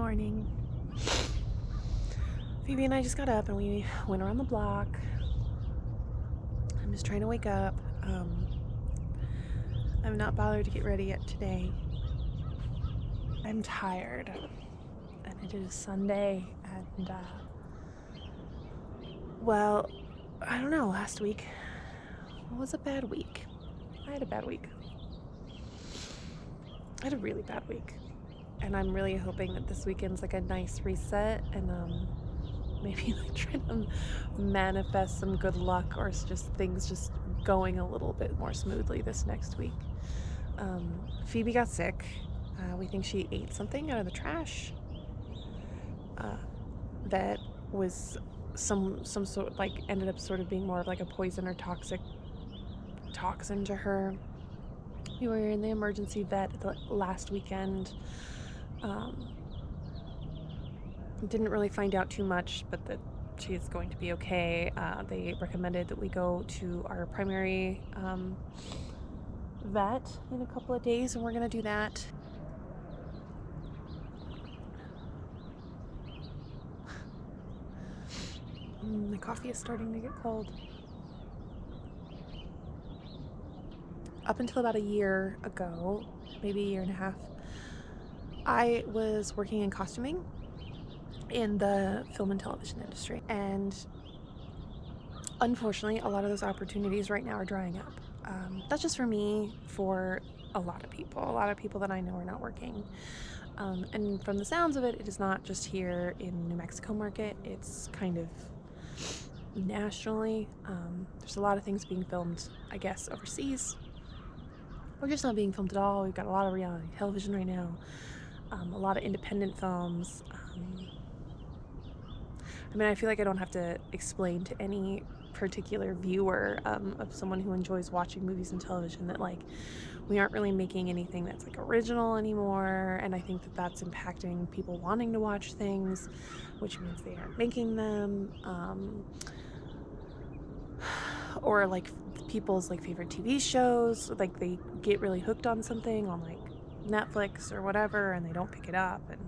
morning. Phoebe and I just got up and we went around the block. I'm just trying to wake up. I'm not bothered to get ready yet today. I'm tired. And it is Sunday and well, I don't know, last week was a bad week. I had a bad week. I had a really bad week. And I'm really hoping that this weekend's like a nice reset and maybe like try to manifest some good luck or just things just going a little bit more smoothly this next week. Phoebe got sick. We think she ate something out of the trash that was some sort, like, ended up sort of being more of like a poison or toxin to her. We were in the emergency vet last weekend. Didn't really find out too much, but that she is going to be okay. They recommended that we go to our primary vet in a couple of days, and we're gonna do that. The coffee is starting to get cold. Up until about a year ago, maybe a year and a half, I was working in costuming in the film and television industry, and unfortunately a lot of those opportunities right now are drying up. Not just for me, for a lot of people that I know are not working. And from the sounds of it, it is not just here in New Mexico market, it's kind of nationally. There's a lot of things being filmed, I guess, overseas, or just not being filmed at all. We've got a lot of reality television right now, a lot of independent films. I mean, I feel like I don't have to explain to any particular viewer of someone who enjoys watching movies and television that, like, we aren't really making anything that's like original anymore, and I think that that's impacting people wanting to watch things, which means they aren't making them, or like people's like favorite TV shows, like they get really hooked on something on like Netflix or whatever and they don't pick it up, and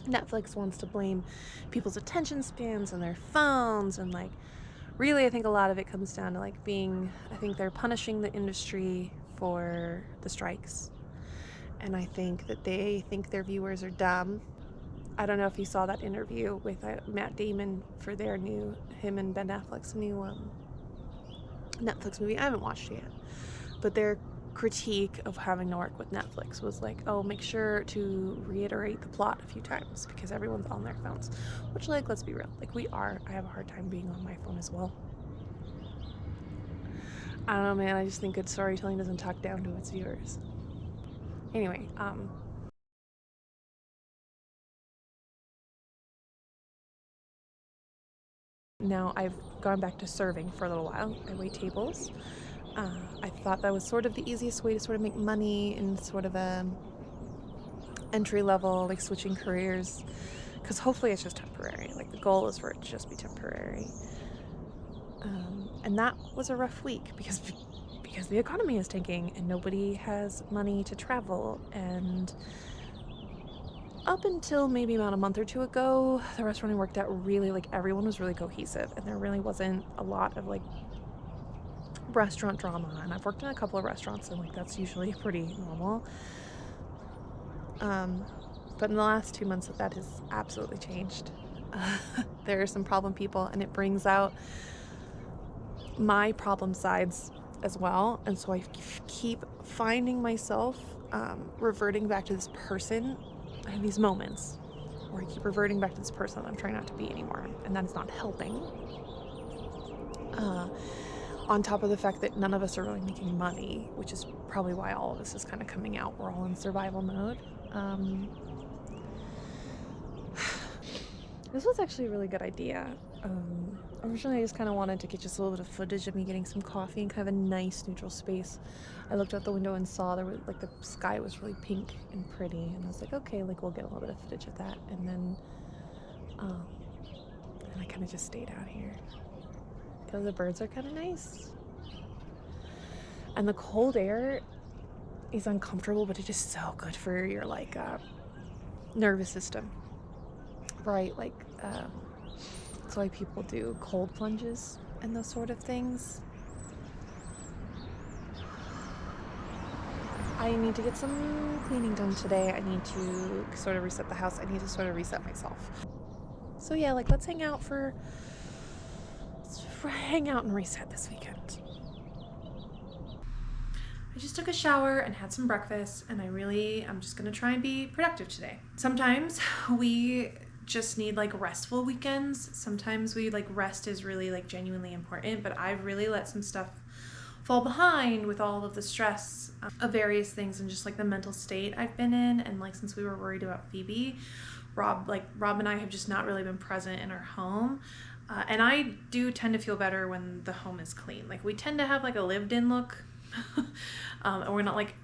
Netflix wants to blame people's attention spans and their phones, and like really I think a lot of it comes down to like I think they're punishing the industry for the strikes, and I think that they think their viewers are dumb. I don't know if you saw that interview with Matt Damon for him and Ben Affleck's new Netflix movie. I haven't watched it yet, but their critique of having to work with Netflix was like, oh, make sure to reiterate the plot a few times because everyone's on their phones, which, like, let's be real, like, I have a hard time being on my phone as well. I don't know, man, I just think good storytelling doesn't talk down to its viewers. Anyway, now I've gone back to serving for a little while. I wait tables. I thought that was sort of the easiest way to sort of make money in sort of a entry level, like switching careers, because hopefully it's just temporary. Like the goal is for it to just be temporary. And that was a rough week because the economy is tanking and nobody has money to travel. And up until maybe about a month or two ago, the restaurant I worked at really, like, everyone was really cohesive and there really wasn't a lot of like restaurant drama, and I've worked in a couple of restaurants and like that's usually pretty normal. But in the last 2 months that has absolutely changed. There are some problem people and it brings out my problem sides as well, and so I keep finding myself reverting back to this person. I have these moments where I keep reverting back to this person I'm trying not to be anymore, and that is not helping. On top of the fact that none of us are really making money, which is probably why all of this is kind of coming out. We're all in survival mode. This was actually a really good idea. Originally I just kind of wanted to get just a little bit of footage of me getting some coffee in kind of a nice neutral space. I looked out the window and saw there was like the sky was really pink and pretty, and I was like, okay, like we'll get a little bit of footage of that, and then I kind of just stayed out here because the birds are kind of nice and the cold air is uncomfortable, but it is so good for your like nervous system, right? Like, that's why people do cold plunges and those sort of things. I need to get some cleaning done today. I need to sort of reset the house. I need to sort of reset myself. So yeah, like let's hang out and reset this weekend. I just took a shower and had some breakfast, and I'm just gonna try and be productive today. Sometimes we just need like restful weekends. Sometimes rest is really like genuinely important, but I've really let some stuff fall behind with all of the stress of various things and just like the mental state I've been in. And like since we were worried about Phoebe, Rob and I have just not really been present in our home. And I do tend to feel better when the home is clean. Like we tend to have like a lived-in look. And we're not like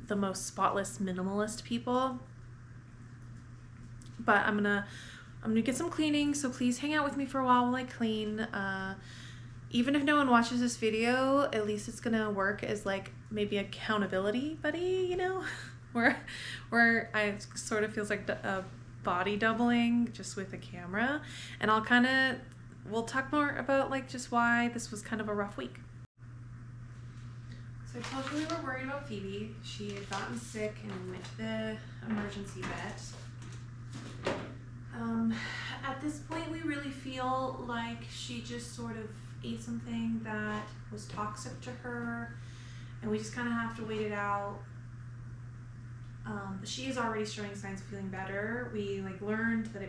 the most spotless minimalist people. But I'm gonna get some cleaning, so please hang out with me for a while I clean. Even if no one watches this video, at least it's gonna work as like maybe accountability buddy, you know, where I sort of feels like a body doubling just with a camera. And we'll talk more about like just why this was kind of a rough week. So I told you we were worried about Phoebe. She had gotten sick and went to the emergency vet. At this point, we really feel like she just sort of ate something that was toxic to her, and we just kind of have to wait it out. But she is already showing signs of feeling better. We like learned that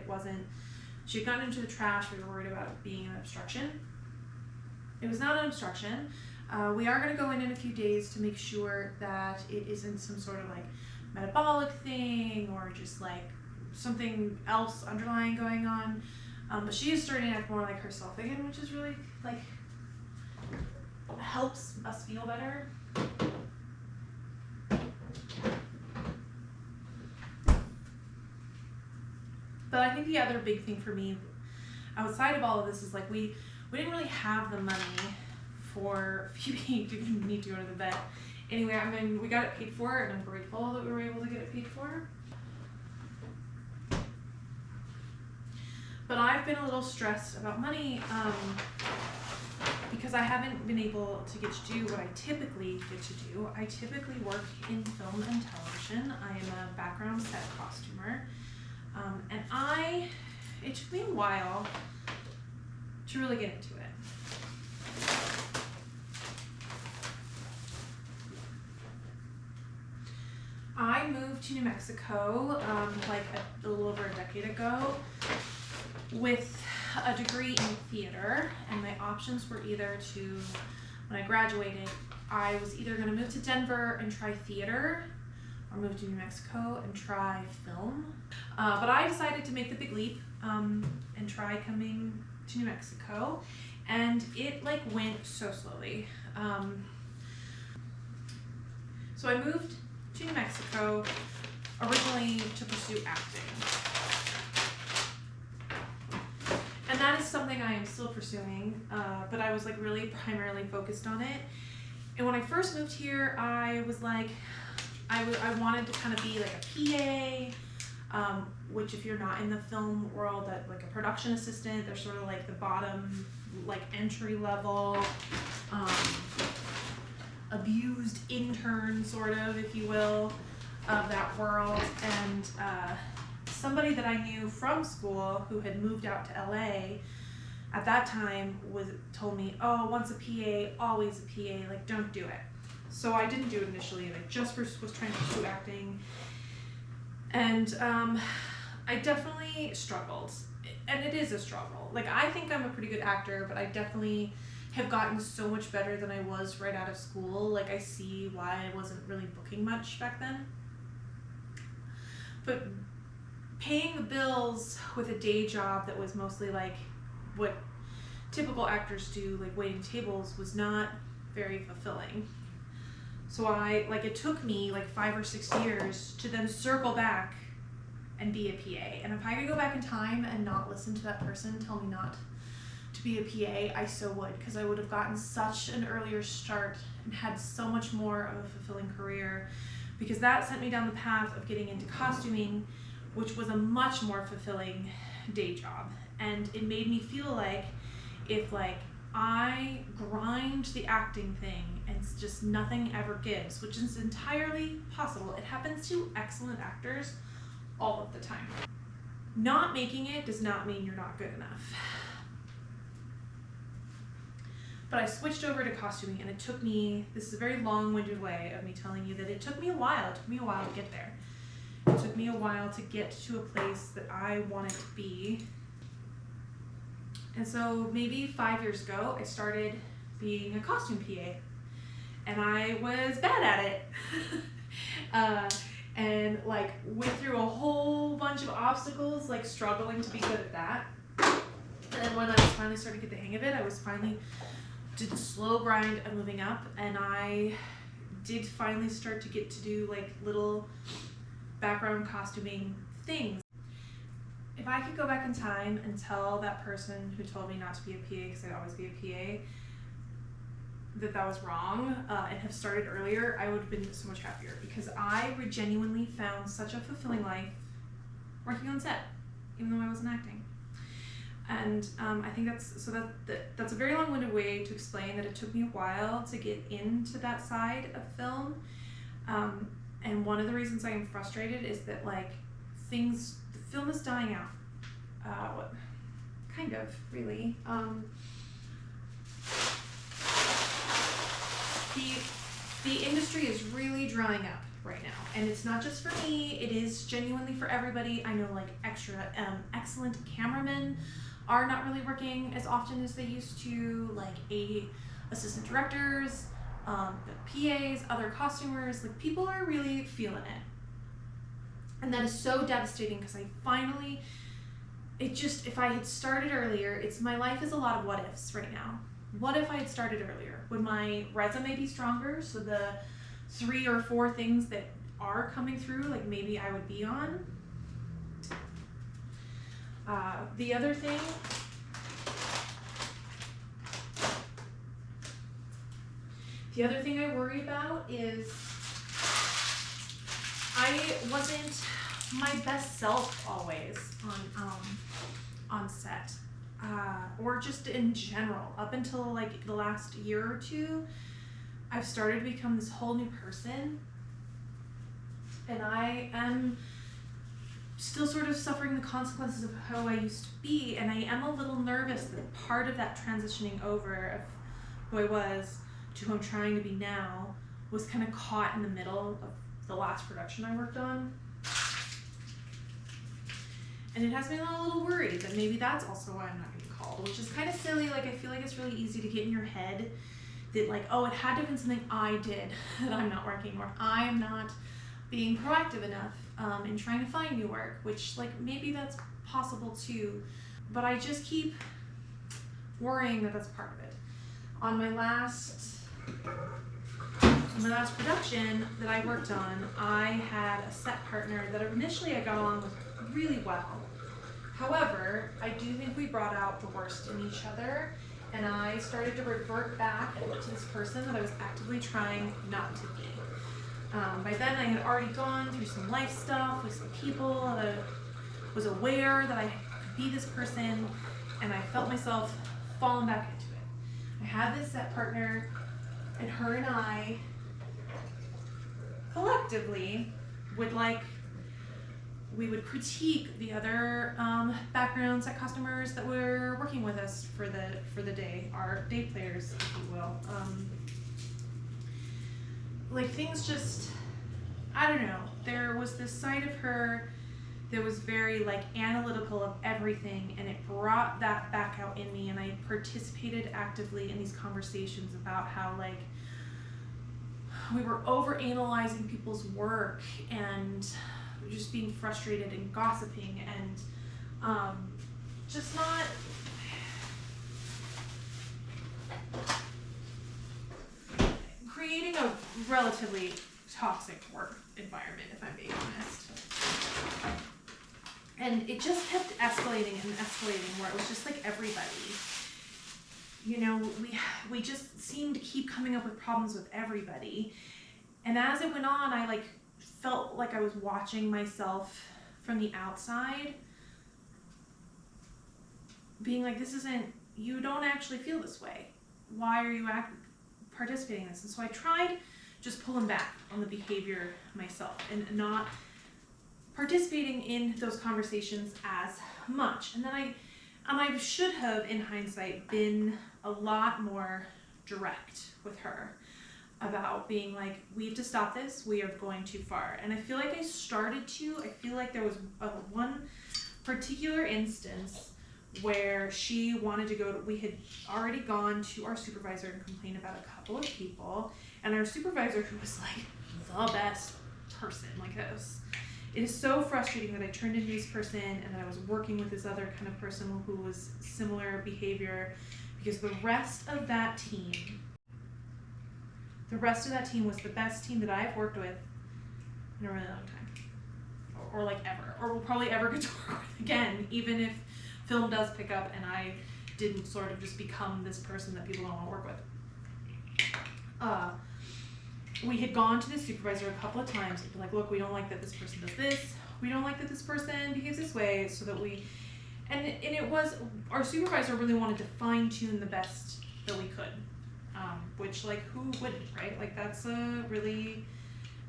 she had gotten into the trash. We were worried about it being an obstruction. It was not an obstruction. We are going to go in a few days to make sure that it isn't some sort of like metabolic thing or just like something else underlying going on. But she is starting to act more like herself again, which is really like helps us feel better. But I think the other big thing for me outside of all of this is like we didn't really have the money for Phoebe to need to go to the vet. Anyway, I mean, we got it paid for, and I'm grateful that we were able to get it paid for. But I've been a little stressed about money because I haven't been able to get to do what I typically get to do. I typically work in film and television. I am a background set costumer. And it took me a while to really get into it. I moved to New Mexico like a little over a decade ago with a degree in theater, and my options were when I graduated, I was either going to move to Denver and try theater or move to New Mexico and try film. But I decided to make the big leap and try coming to New Mexico, and it like went so slowly. So I moved to New Mexico originally to pursue acting. And that is something I am still pursuing, but I was like really primarily focused on it. And when I first moved here, I was like, I wanted to kind of be like a PA, which if you're not in the film world, that like a production assistant, they're sort of like the bottom, like entry level, abused intern sort of, if you will, of that world. And somebody that I knew from school who had moved out to LA at that time told me, oh, once a PA, always a PA, like don't do it. So I didn't do it initially, and I just was trying to pursue acting. And I definitely struggled, and it is a struggle. Like I think I'm a pretty good actor, but I definitely have gotten so much better than I was right out of school. Like I see why I wasn't really booking much back then. But paying the bills with a day job that was mostly like what typical actors do, like waiting tables, was not very fulfilling. So it took me like 5 or 6 years to then circle back and be a PA. And if I could go back in time and not listen to that person tell me not to be a PA, I so would, because I would have gotten such an earlier start and had so much more of a fulfilling career, because that sent me down the path of getting into costuming, which was a much more fulfilling day job. And it made me feel like if like I grind the acting thing and just nothing ever gives, which is entirely possible. It happens to excellent actors all of the time. Not making it does not mean you're not good enough. But I switched over to costuming, and it took me, this is a very long-winded way of me telling you that it took me a while. It took me a while to get there. It took me a while to get to a place that I wanted to be. And so maybe 5 years ago, I started being a costume PA, and I was bad at it. And like went through a whole bunch of obstacles, like struggling to be good at that. And then when I was finally starting to get the hang of it, I was finally did the slow grind of moving up, and I did finally start to get to do like little background costuming things. If I could go back in time and tell that person who told me not to be a PA because I'd always be a PA, that was wrong, and have started earlier, I would have been so much happier, because I genuinely found such a fulfilling life working on set, even though I wasn't acting. And I think that's a very long-winded way to explain that it took me a while to get into that side of film. And one of the reasons I am frustrated is that like the film is dying out. Kind of, really. The industry is really drying up right now, and it's not just for me, it is genuinely for everybody. I know like excellent cameramen are not really working as often as they used to, like assistant directors, PAs, other costumers, like people are really feeling it. And that is so devastating, because if I had started earlier, my life is a lot of what ifs right now. What if I had started earlier? Would my resume be stronger? So the 3 or 4 things that are coming through, like maybe I would be on. The other thing I worry about is I wasn't my best self always on set. Or just in general, up until like the last year or 2, I've started to become this whole new person, and I am still sort of suffering the consequences of how I used to be, and I am a little nervous that part of that transitioning over of who I was to who I'm trying to be now was kind of caught in the middle of the last production I worked on. And it has me a little worried that maybe that's also why I'm not getting called, which is kind of silly. Like, I feel like it's really easy to get in your head that like, oh, it had to have been something I did that I'm not working, or I'm not being proactive enough in trying to find new work, which like maybe that's possible too. But I just keep worrying that that's part of it. On my last production that I worked on, I had a set partner that initially I got along with really well. However, I do think we brought out the worst in each other, and I started to revert back to this person that I was actively trying not to be. By then I had already gone through some life stuff with some people, and I was aware that I could be this person, and I felt myself falling back into it. I had this set partner, and her and I collectively we would critique the other background set costumers that were working with us for the day, our day players, if you will. Like things just, I don't know. There was this side of her that was very like analytical of everything, and it brought that back out in me, and I participated actively in these conversations about how like we were over-analyzing people's work and just being frustrated and gossiping and just not creating a relatively toxic work environment, if I'm being honest. And it just kept escalating and escalating, where it was just like everybody, you know, we just seemed to keep coming up with problems with everybody. And as it went on, I like felt like I was watching myself from the outside being like, this isn't, you don't actually feel this way. Why are you participating in this? And so I tried just pulling back on the behavior myself and not participating in those conversations as much. And then I should have, in hindsight, been a lot more direct with her about being like, we have to stop this, we are going too far. And I feel like I started to. I feel like there was one particular instance where she wanted to go to, we had already gone to our supervisor and complained about a couple of people, and our supervisor, who was like the best person, like this, it is so frustrating that I turned into this person and that I was working with this other kind of person who was similar behavior, because the rest of that team was the best team that I've worked with in a really long time, or like ever, or will probably ever get to work with again, even if film does pick up and I didn't sort of just become this person that people don't want to work with. We had gone to the supervisor a couple of times and been like, look, we don't like that this person does this, we don't like that this person behaves this way, so that we, and it was, our supervisor really wanted to fine tune the best that we could, which, like, who wouldn't, right? Like, that's a really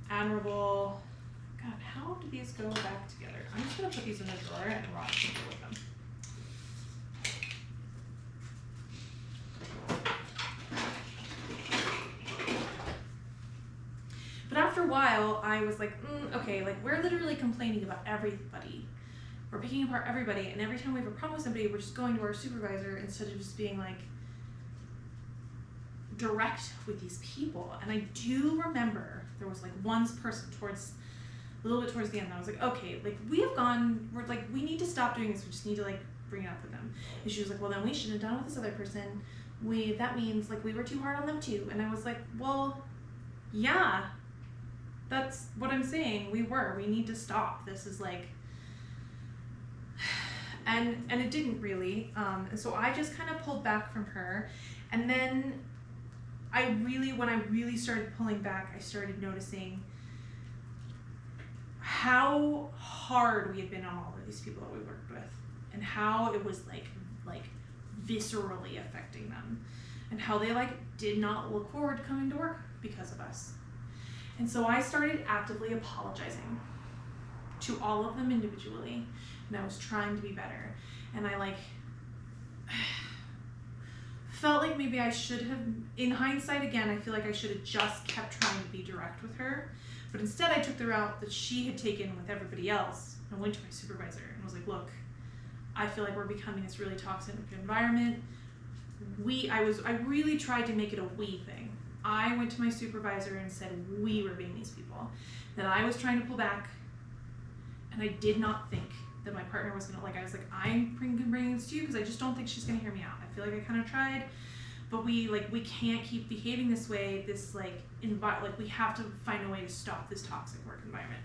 admirable, God, how do these go back together? I'm just gonna put these in a drawer and Rob can deal with them. But after a while, I was like, okay, like, we're literally complaining about everybody. We're picking apart everybody, and every time we have a problem with somebody, we're just going to our supervisor instead of just being, like, direct with these people. And I do remember there was, like, one person a little bit towards the end, I was like, okay, like, we're like, we need to stop doing this, we just need to, like, bring it up with them. And she was like, well, then we shouldn't have done it with this other person. That means, like, we were too hard on them too. And I was like, well, yeah, that's what I'm saying. We need to stop. This is like, and it didn't really. And so I just kind of pulled back from her. And then when I really started pulling back, I started noticing how hard we had been on all of these people that we worked with, and how it was like viscerally affecting them, and how they, like, did not look forward to coming to work because of us. And so I started actively apologizing to all of them individually, and I was trying to be better. And I, like, felt like maybe I should have, in hindsight again, I feel like I should have just kept trying to be direct with her. But instead I took the route that she had taken with everybody else and went to my supervisor and was like, look, I feel like we're becoming this really toxic environment. I really tried to make it a we thing. I went to my supervisor and said we were being these people, that I was trying to pull back, and I did not think that my partner was gonna, like, I was like, I'm bringing this to you because I just don't think she's gonna hear me out. I feel like I kind of tried, but we can't keep behaving this way, we have to find a way to stop this toxic work environment.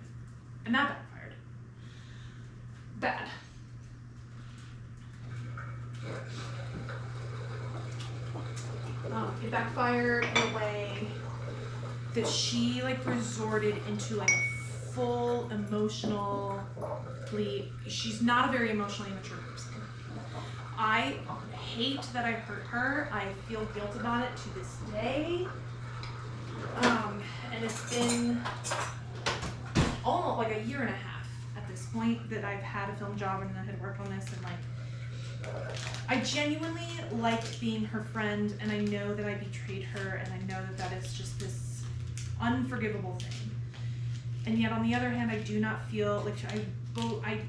And that backfired. Bad. It backfired in a way that she, like, resorted into, like, a full she's not a very emotionally mature person. I hate that I hurt her. I feel guilt about it to this day. And it's been almost like a year and a half at this point that I've had a film job and I had worked on this, and, like, I genuinely liked being her friend, and I know that I betrayed her, and I know that that is just this unforgivable thing. And yet, on the other hand, I do not feel like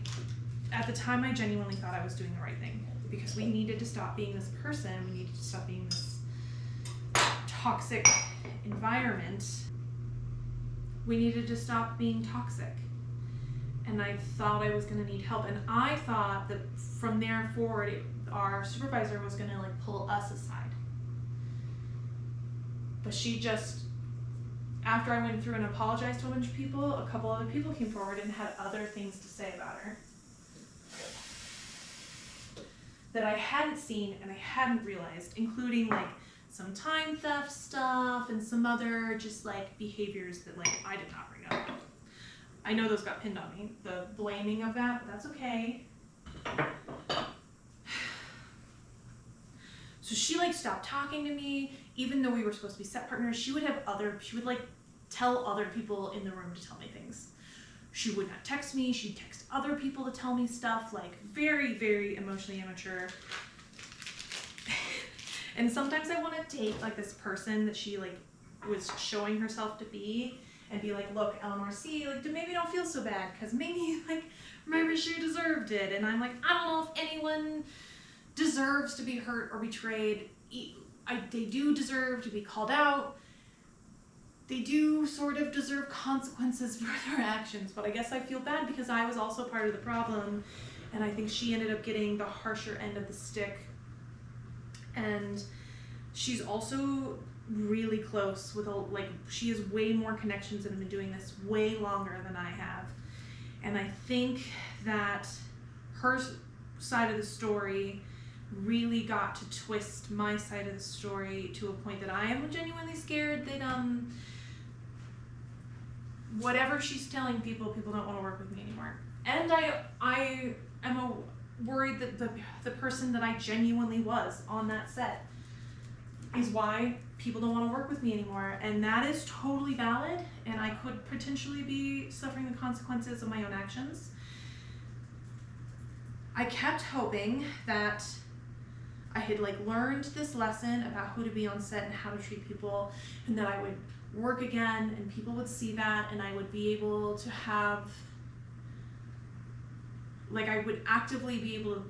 at the time, I genuinely thought I was doing the right thing, because we needed to stop being this person. We needed to stop being this toxic environment. We needed to stop being toxic. And I thought I was going to need help. And I thought that from there forward, our supervisor was going to, like, pull us aside. But she just, after I went through and apologized to a bunch of people, a couple other people came forward and had other things to say about her that I hadn't seen and I hadn't realized, including, like, some time theft stuff and some other just, like, behaviors that, like, I did not bring up. I know those got pinned on me, the blaming of that, but that's okay. So she like stopped talking to me, even though we were supposed to be set partners. She would like tell other people in the room to tell me things. She would not text me, she'd text other people to tell me stuff, like very, very emotionally immature. And sometimes I want to take like this person that she like was showing herself to be and be like, look, Eleanor, see, like maybe don't feel so bad, because maybe she deserved it. And I'm like, I don't know if anyone deserves to be hurt or betrayed. They do deserve to be called out. They do sort of deserve consequences for their actions, but I guess I feel bad because I was also part of the problem, and I think she ended up getting the harsher end of the stick. And she's also really close with she has way more connections and have been doing this way longer than I have. And I think that her side of the story really got to twist my side of the story to a point that I am genuinely scared that whatever she's telling people don't want to work with me anymore. And I am worried that the person that I genuinely was on that set is why people don't want to work with me anymore. And that is totally valid, and I could potentially be suffering the consequences of my own actions. I kept hoping that I had learned this lesson about who to be on set and how to treat people, and that I would work again and people would see that, and I would be able to have, I would actively be able to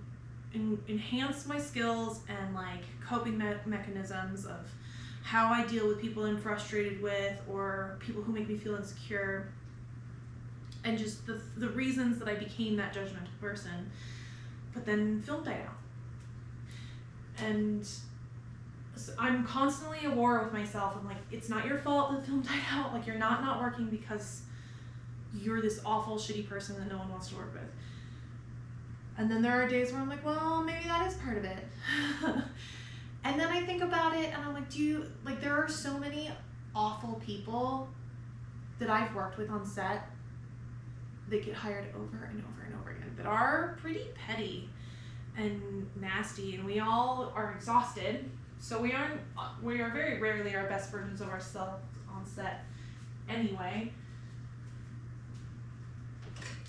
enhance my skills and coping mechanisms of how I deal with people I'm frustrated with or people who make me feel insecure, and just the reasons that I became that judgmental person. But then film died out. And so I'm constantly at war with myself. I'm like, it's not your fault that the film died out. You're not working because you're this awful, shitty person that no one wants to work with. And then there are days where I'm like, well, maybe that is part of it. And then I think about it and I'm like, there are so many awful people that I've worked with on set that get hired over and over and over again that are pretty petty and nasty, and we all are exhausted, so we are very rarely our best versions of ourselves on set anyway,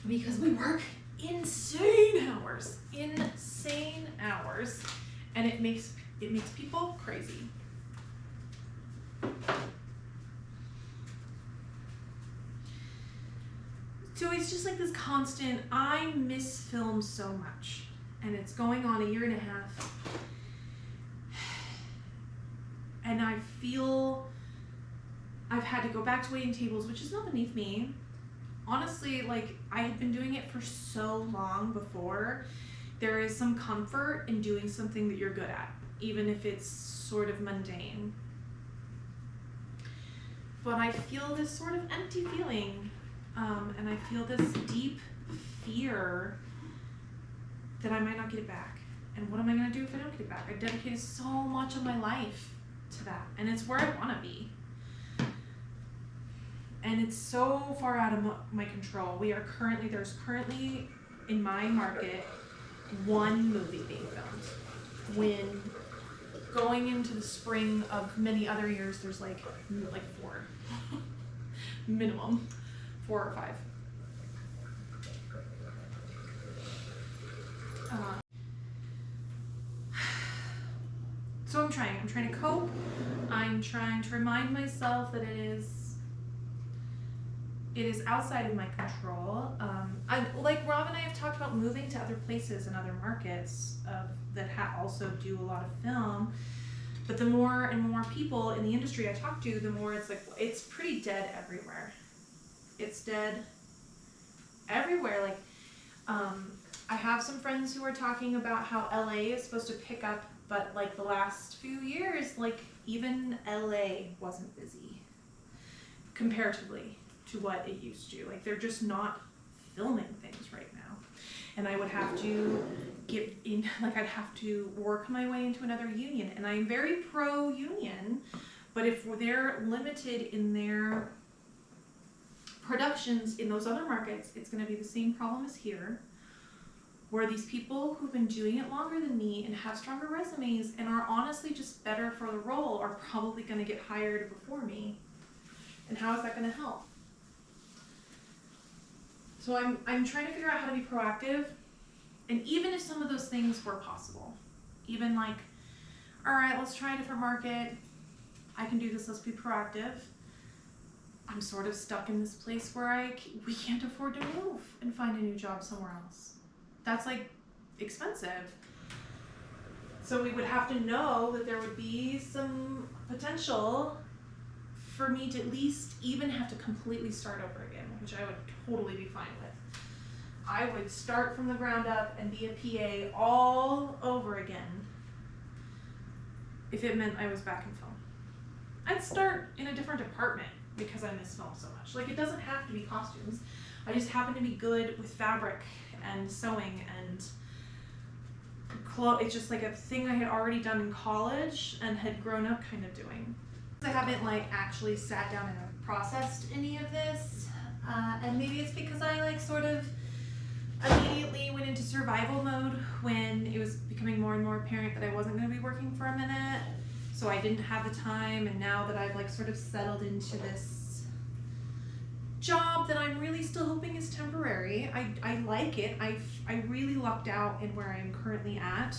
because we work insane hours, and it makes people crazy. So it's just this constant, I miss film so much. And it's going on 1.5 years. And I feel I've had to go back to waiting tables, which is not beneath me. Honestly, I had been doing it for so long before. There is some comfort in doing something that you're good at, even if it's sort of mundane. But I feel this sort of empty feeling, and I feel this deep fear that I might not get it back. And what am I going to do if I don't get it back? I dedicated so much of my life to that, and it's where I want to be. And it's so far out of my control. There's currently in my market 1 movie being filmed. When going into the spring of many other years, there's 4 minimum, 4 or 5. So I'm trying to cope. I'm trying to remind myself that it is outside of my control. Rob and I have talked about moving to other places and other markets that also do a lot of film. But the more and more people in the industry I talk to, the more it's pretty dead everywhere. It's dead everywhere. I have some friends who are talking about how LA is supposed to pick up, but the last few years, even LA wasn't busy comparatively to what it used to. They're just not filming things right now. And I would have to I'd have to work my way into another union. And I'm very pro-union, but if they're limited in their productions in those other markets, it's going to be the same problem as here, where these people who've been doing it longer than me and have stronger resumes and are honestly just better for the role are probably going to get hired before me. And how is that going to help? So I'm trying to figure out how to be proactive. And even if some of those things were possible, even like, all right, let's try a different market. I can do this, let's be proactive. I'm sort of stuck in this place where we can't afford to move and find a new job somewhere else. That's like expensive. So we would have to know that there would be some potential for me to at least even have to completely start over again, which I would totally be fine with. I would start from the ground up and be a PA all over again if it meant I was back in film. I'd start in a different department because I miss film so much. Like, it doesn't have to be costumes. I just happen to be good with fabric and sewing and it's just like a thing I had already done in college and had grown up kind of doing. I haven't like actually sat down and processed any of this, and maybe it's because I like sort of immediately went into survival mode when it was becoming more and more apparent that I wasn't going to be working for a minute, so I didn't have the time. And now that I've like sort of settled into this job that I'm really still hoping is temporary, I like it. I really lucked out in where I am currently at,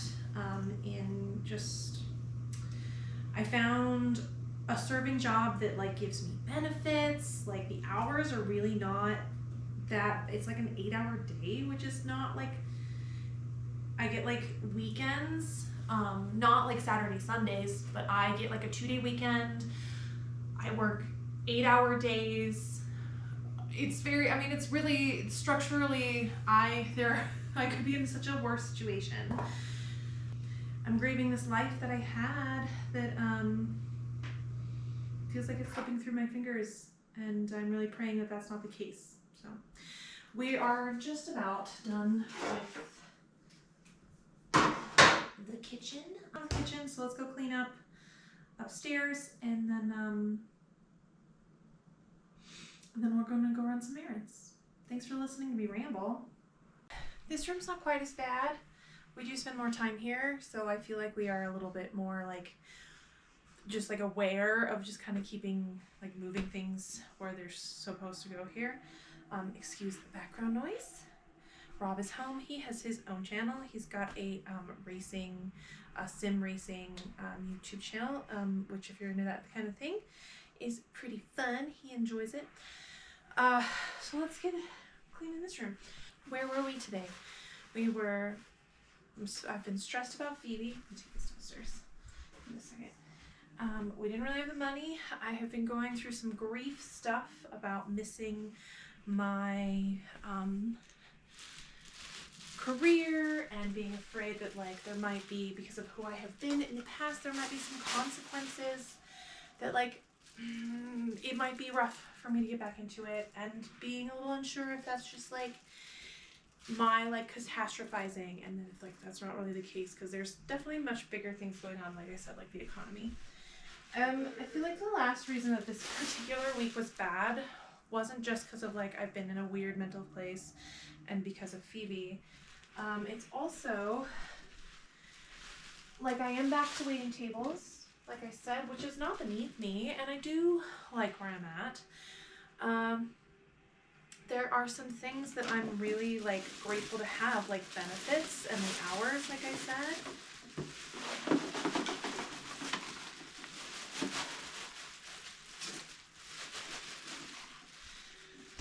in just I found a serving job that like gives me benefits. Like, the hours are really not that, it's like an 8-hour day, which is not like, I get like weekends, not like Saturday, Sundays, but I get like a 2-day weekend. I work 8-hour days. It's very, I mean, it's really structurally, I could be in such a worse situation. I'm grieving this life that I had that feels like it's slipping through my fingers, and I'm really praying that that's not the case. So we are just about done with the kitchen. So let's go clean up upstairs, and then we're gonna go run some errands. Thanks for listening to me ramble. This room's not quite as bad. We do spend more time here, so I feel like we are a little bit more like just like aware of just kind of keeping like moving things where they're supposed to go here. Excuse the background noise. Rob is home. He has his own channel. He's got a sim racing YouTube channel, which, if you're into that kind of thing, is pretty fun. He enjoys it. So let's get cleaning this room. Where were we today? I've been stressed about Phoebe. I'll take this downstairs in a second. We didn't really have the money. I have been going through some grief stuff about missing my career and being afraid that like there might be, because of who I have been in the past, there might be some consequences that like it might be rough for me to get back into it, and being a little unsure if that's just like my like catastrophizing, and then like that's not really the case, because there's definitely much bigger things going on, like I said, like the economy. I feel like the last reason that this particular week was bad wasn't just because of like I've been in a weird mental place and because of Phoebe. It's also like I am back to waiting tables, like I said, which is not beneath me, and I do like where I'm at. There are some things that I'm really like grateful to have, like benefits and the hours, like I said.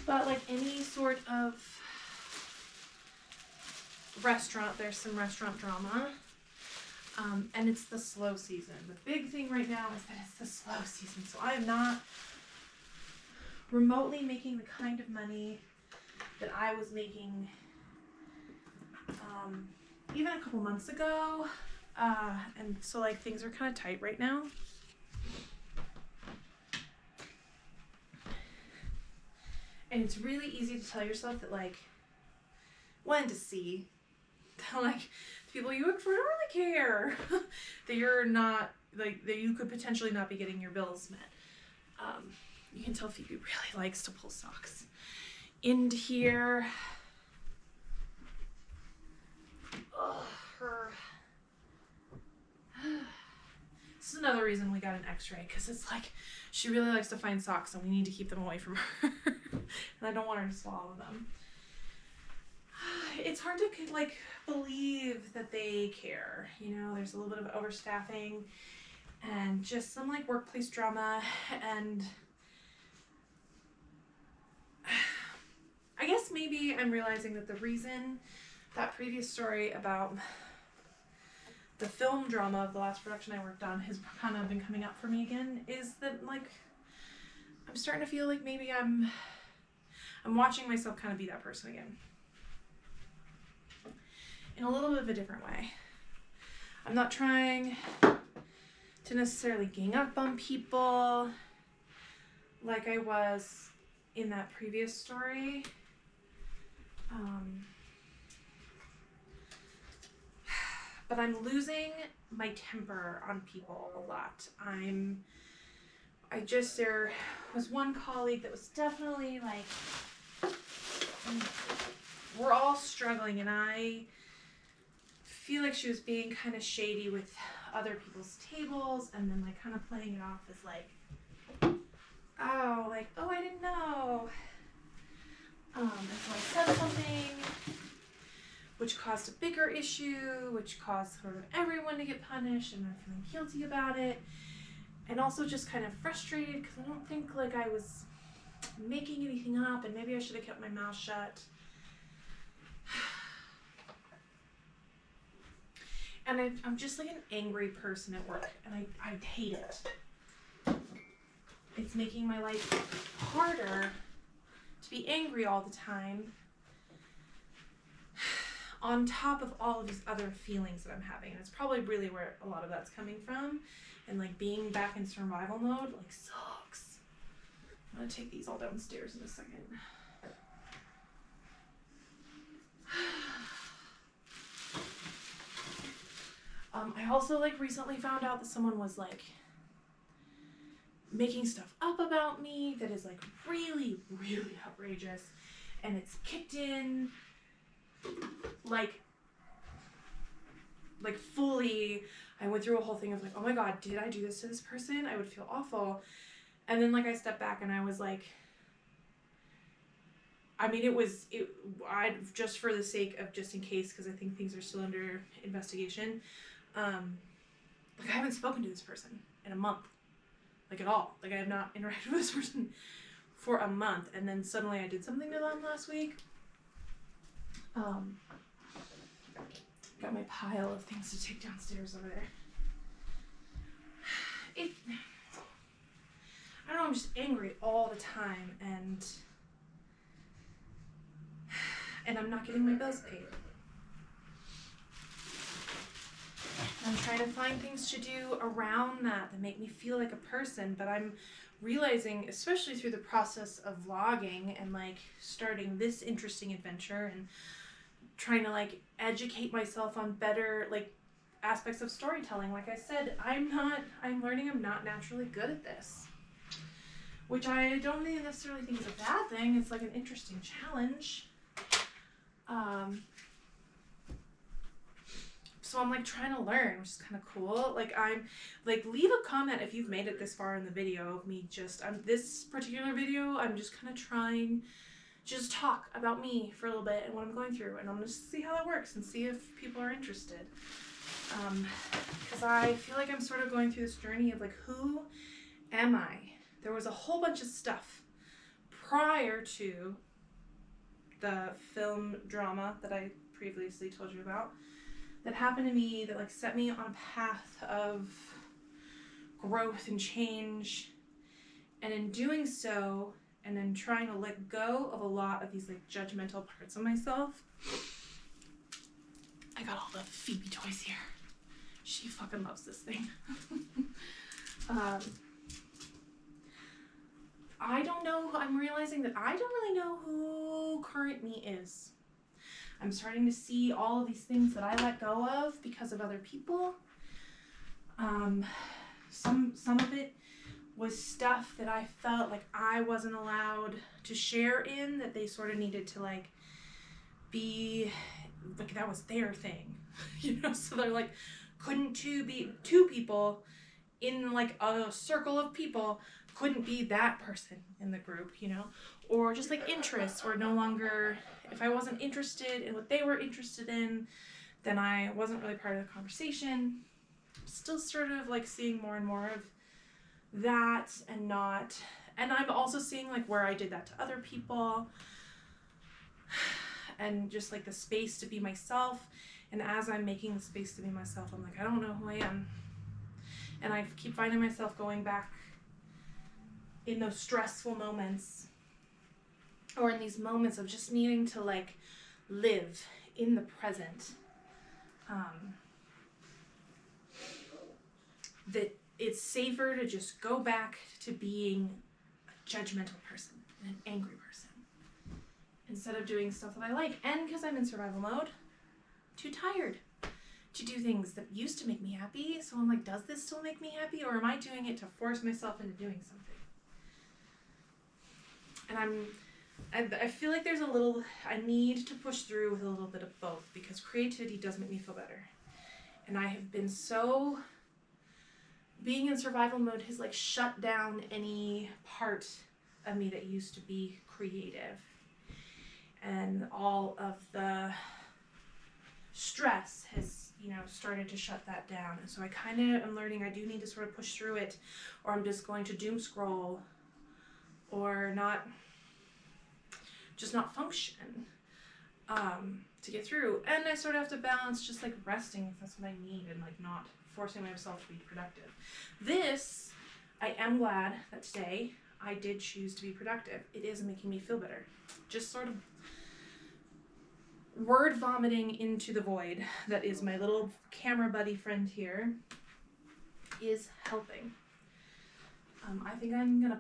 But like any sort of restaurant, there's some restaurant drama. And it's the slow season. The big thing right now is that it's the slow season. So I am not remotely making the kind of money that I was making even a couple months ago. And so like things are kind of tight right now. And it's really easy to tell yourself that like, one, to see that like the people you work for don't really care that you're not like, that you could potentially not be getting your bills met. You can tell Phoebe really likes to pull socks into here. Her. This is another reason we got an x-ray, because it's like she really likes to find socks and we need to keep them away from her. And I don't want her to swallow them. It's hard to like believe that they care, you know. There's a little bit of overstaffing and just some like workplace drama, and I guess maybe I'm realizing that the reason that previous story about the film drama of the last production I worked on has kind of been coming up for me again is that like I'm starting to feel like maybe I'm watching myself kind of be that person again. In a little bit of a different way. I'm not trying to necessarily gang up on people like I was in that previous story. But I'm losing my temper on people a lot. There was one colleague that was definitely like, we're all struggling, and I feel like she was being kind of shady with other people's tables, and then like kind of playing it off as like, oh, I didn't know. And so I said something which caused a bigger issue, which caused sort of everyone to get punished, and I'm feeling guilty about it. And also just kind of frustrated because I don't think like I was making anything up, and maybe I should have kept my mouth shut. And I'm just like an angry person at work, and I hate it. It's making my life harder to be angry all the time, on top of all of these other feelings that I'm having. And it's probably really where a lot of that's coming from. And like being back in survival mode like sucks. I'm gonna take these all downstairs in a second. I also like recently found out that someone was like making stuff up about me that is like really, really outrageous, and it's kicked in like fully. I went through a whole thing of like, oh my god, did I do this to this person? I would feel awful. And then like I stepped back and I was like, I mean, I just for the sake of just in case, because I think things are still under investigation, like I haven't spoken to this person in a month, like at all. Like I have not interacted with this person for a month, and then suddenly I did something to them last week. Got my pile of things to take downstairs over there. I don't know, I'm just angry all the time, and I'm not getting my bills paid. I'm trying to find things to do around that make me feel like a person, but I'm realizing, especially through the process of vlogging and like starting this interesting adventure and trying to like educate myself on better like aspects of storytelling. Like I said, I'm learning I'm not naturally good at this, which I don't even necessarily think is a bad thing. It's like an interesting challenge. So I'm like trying to learn, which is kind of cool. Like I'm like, leave a comment if you've made it this far in the video of me this particular video, I'm just kind of trying just talk about me for a little bit and what I'm going through, and I'm gonna see how that works and see if people are interested. Because I feel like I'm sort of going through this journey of like, who am I? There was a whole bunch of stuff prior to the film drama that I previously told you about that happened to me that like set me on a path of growth and change, and in doing so, and then trying to let go of a lot of these like judgmental parts of myself. I got all the Phoebe toys here. She fucking loves this thing. I'm realizing that I don't really know who current me is. I'm starting to see all of these things that I let go of because of other people. Some of it was stuff that I felt like I wasn't allowed to share in, that they sort of needed to like be like, that was their thing, you know? So they're like, couldn't two people in like a circle of people, couldn't be that person in the group, you know? Or just like interests were no longer, if I wasn't interested in what they were interested in, then I wasn't really part of the conversation. Still sort of like seeing more and more of that, and I'm also seeing like where I did that to other people, and just like the space to be myself. And as I'm making the space to be myself, I'm like, I don't know who I am. And I keep finding myself going back in those stressful moments, or in these moments of just needing to like live in the present, that it's safer to just go back to being a judgmental person and an angry person instead of doing stuff that I like. And because I'm in survival mode, too tired to do things that used to make me happy. So I'm like, does this still make me happy, or am I doing it to force myself into doing something? And I feel like there's I need to push through with a little bit of both, because creativity does make me feel better. And I have been being in survival mode has like shut down any part of me that used to be creative. And all of the stress has, you know, started to shut that down. And so I kind of am learning I do need to sort of push through it, or I'm just going to doom scroll, or not function to get through. And I sort of have to balance just like resting if that's what I need, and like not forcing myself to be productive. This, I am glad that today I did choose to be productive. It is making me feel better. Just sort of word vomiting into the void that is my little camera buddy friend here is helping. I think I'm gonna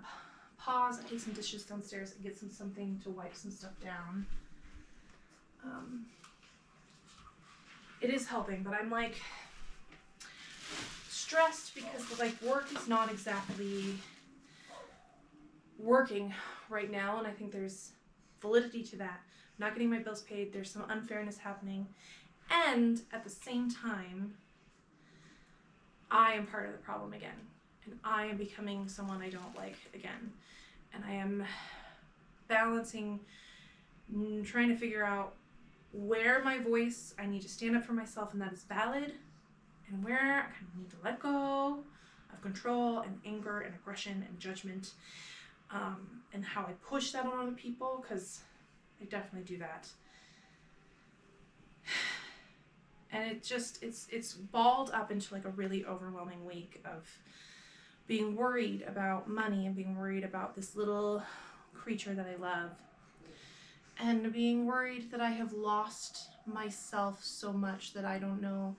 pause and take some dishes downstairs and get something to wipe some stuff down. It is helping, but I'm like stressed because like work is not exactly working right now, and I think there's validity to that. I'm not getting my bills paid, there's some unfairness happening, and at the same time I am part of the problem again, and I am becoming someone I don't like again, and I am balancing, trying to figure out where my voice, I need to stand up for myself and that is valid, and where I kind of need to let go of control and anger and aggression and judgment, and how I push that on other people, because I definitely do that. And it's balled up into like a really overwhelming week of being worried about money, and being worried about this little creature that I love, and being worried that I have lost myself so much that I don't know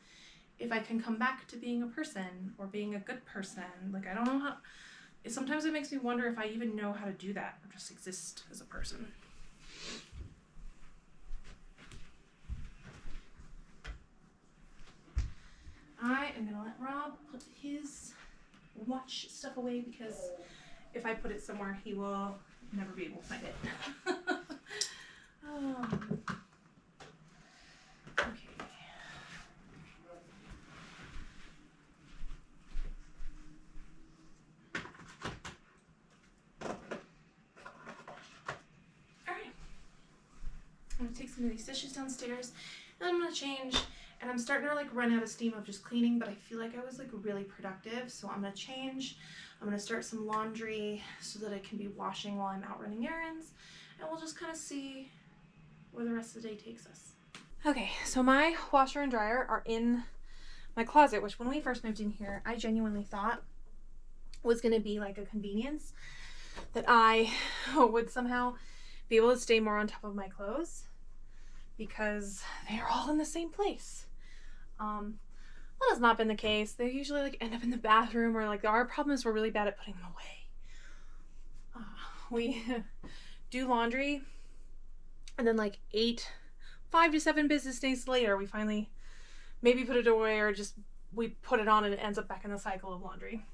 if I can come back to being a person or being a good person. Like, I don't know how. Sometimes it makes me wonder if I even know how to do that, or just exist as a person. I am gonna let Rob put his watch stuff away, because if I put it somewhere, he will never be able to find it. Okay. Alright. I'm gonna take some of these dishes downstairs, and I'm gonna change. And I'm starting to like run out of steam of just cleaning, but I feel like I was like really productive. So I'm gonna change. I'm gonna start some laundry so that I can be washing while I'm out running errands. And we'll just kind of see where the rest of the day takes us. Okay, so my washer and dryer are in my closet, which when we first moved in here, I genuinely thought was gonna be like a convenience, that I would somehow be able to stay more on top of my clothes because they're all in the same place. That has not been the case. They usually like end up in the bathroom, or like our problem is we're really bad at putting them away. We do laundry, and then like 5 to 7 business days later, we finally maybe put it away, or just we put it on and it ends up back in the cycle of laundry.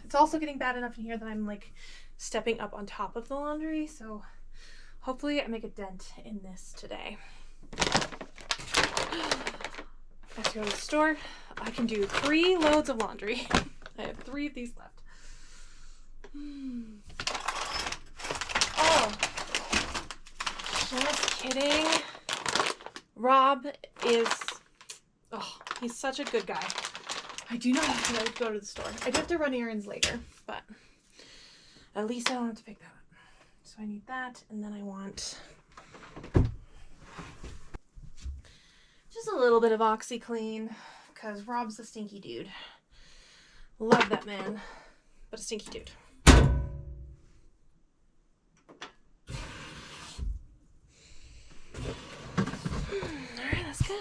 It's also getting bad enough in here that I'm like stepping up on top of the laundry, so hopefully I make a dent in this today. I have to go to the store. I can do 3 loads of laundry. I have 3 of these left. Oh, just kidding. Rob is, oh, he's such a good guy. I do not have to go to the store. I do have to run errands later, but at least I don't have to pick that up. So I need that, and then I want just a little bit of OxyClean, because Rob's a stinky dude. Love that man, but a stinky dude. Alright, let's go.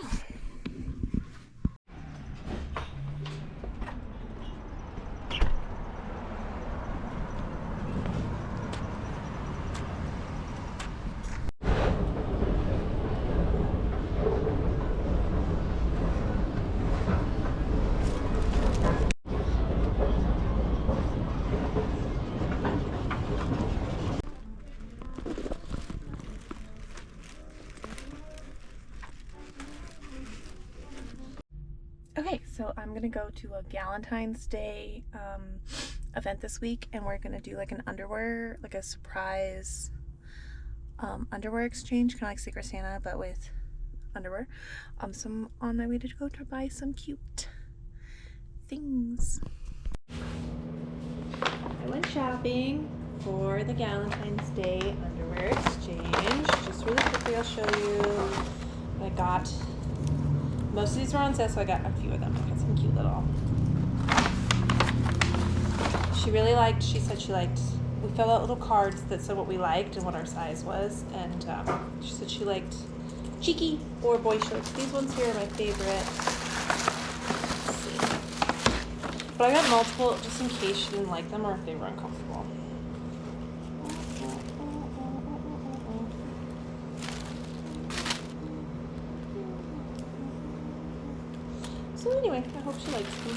Okay, so I'm gonna go to a Galentine's Day event this week, and we're gonna do like an underwear, like a surprise underwear exchange, kind of like Secret Santa, but with underwear. So I'm on my way to go to buy some cute things. I went shopping for the Galentine's Day underwear exchange. Just really quickly, I'll show you what I got. Most of these were on sale, so I got a few of them. I got some cute little. She said she liked, we filled out little cards that said what we liked and what our size was, and she said she liked cheeky or boy shorts. These ones here are my favorite. Let's see. But I got multiple just in case she didn't like them or if they were uncomfortable. So anyway, I hope she likes them.